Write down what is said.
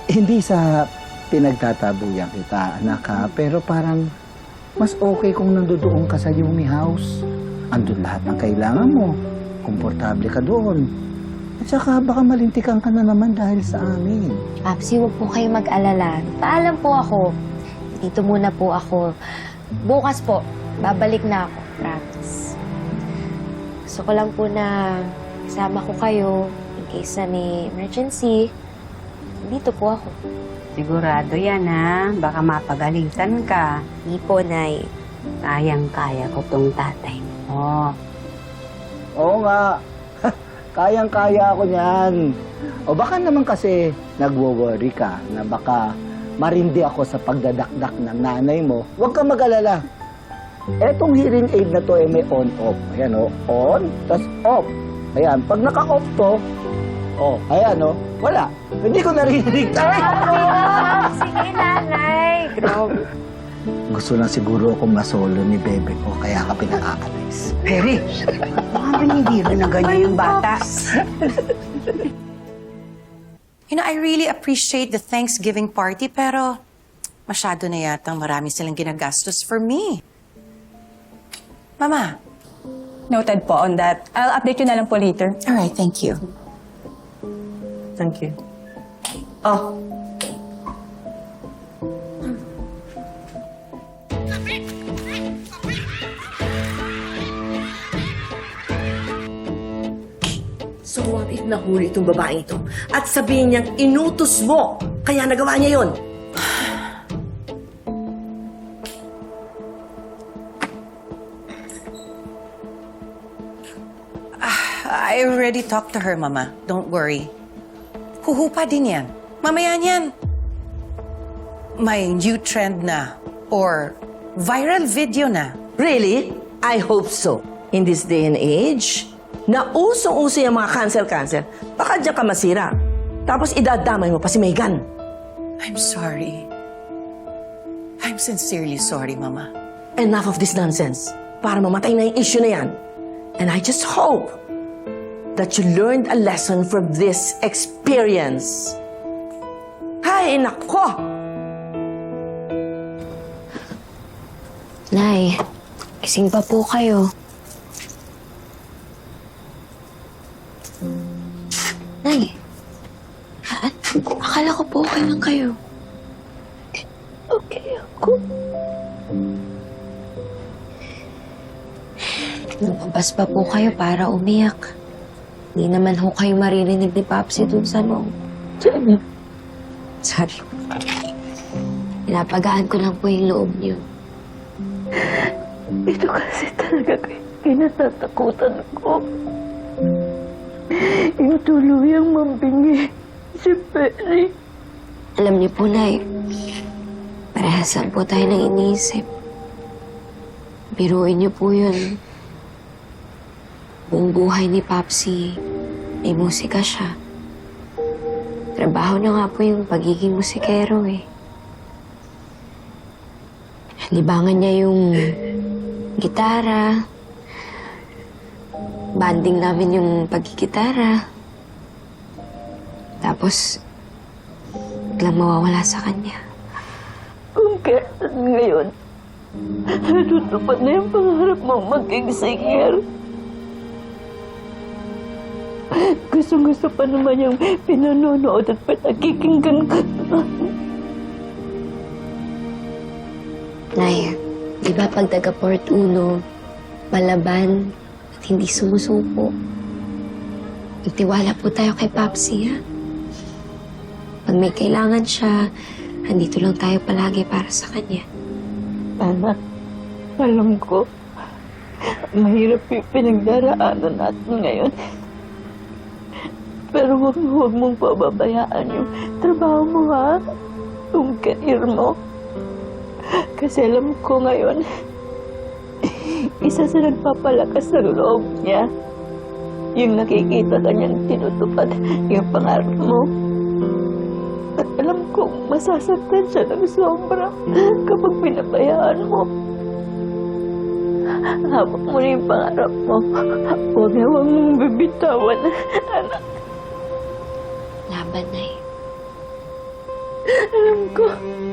Hindi sa pinagtatabuyan kita, anak ha, pero parang mas okay kung nandoon ka sa Yumi House. Andun lahat ng kailangan mo. Komportable ka doon. At saka baka malintikan ka na naman dahil sa amin. Papsi, huwag po kayo mag-alala. Paalam po ako. Dito muna po ako. Bukas po, babalik na ako. Promise. Gusto ko lang po na kasama ko kayo in case na may emergency. Dito po ako. Sigurado yan, ha? Baka mapagalitan ka. Hindi po, Nay. Kayang-kaya ko tong tatay mo. Oo nga. Kayang-kaya ako niyan. O baka naman kasi nagwo-worry ka na baka marindi ako sa pagdadakdak ng nanay mo. Huwag kang mag-alala. Etong hearing aid na to ay may on-off. Ayan o, on, tas off. Ayan, pag naka-off to, ayan o, wala. Hindi ko narinig. Sige, Nanay. Grabe. Gusto na siguro akong masolo ni bebe ko, kaya ka pinaka-alis. Perry, baka binibiro na ganyan yung bata. You know, I really appreciate the Thanksgiving party, pero masyado na yatang marami silang ginagastos for me. Mama. Noted po on that. I'll update you na lang po later. All right, thank you. Thank you. Oh, So what if nahuli itong babaeng ito at sabihin niyang inutos mo, kaya nagawa niya yon? I already talked to her, Mama. Don't worry. Huhupa din yan. Mamaya niyan. May new trend na or viral video na. Really? I hope so. In this day and age, na usong-uso yung mga cancel. Baka diyan ka masira. Tapos idadamay mo pa si Megan. I'm sorry. I'm sincerely sorry, Mama. Enough of this nonsense. Para mamatay na yung issue na yan. And I just hope that you learned a lesson from this experience. Hay, nako! Nay, gising pa po kayo. Nay, akala ko po okay lang kayo. Okay ako. Lumabas pa po kayo para umiyak. Hindi naman ho kayo maririnig ni Papsi dun sa loob. Sorry. Pinapagaan ko lang po yung loob niyo. Ito kasi talaga kinatatakutan ko. Yung tuluyang mambingi si Perry. Alam niyo po, Nay, parehas lang po tayo ng iniisip. Biruin niyo po yun. Buong buhay ni Papsi, may musika siya. Trabaho niya nga po yung pagiging musikero eh. Libangan niya yung gitara. Banding namin yung pagkikitara. Tapos, biglang mawawala sa kanya. Kung kailan ngayon, natutupad na yung pangarap mong maging singer. Gustong-gusto pa naman yung pinanonood at pinakikinggan ko. Nay, di ba pag taga-Port Uno, palaban at hindi sumusuko? Magtiwala po tayo kay Papsi, ha? Pag may kailangan siya, andito lang tayo palagi para sa kanya. Anak, alam ko, mahirap yung pinagdaraanan natin ngayon. Pero huwag mong pababayaan yung trabaho mo, ha? Yung career mo. Kasi alam ko ngayon, isa sa nagpapalakas ng loob niya. Yung nakikita kanyang tinutupad yung pangarap mo. At alam kong masasaktan siya ng sobra kapag pinabayaan mo. Hawak mo na yung pangarap mo. Huwag mong bibitawan, anak. Laban, Nay. ko.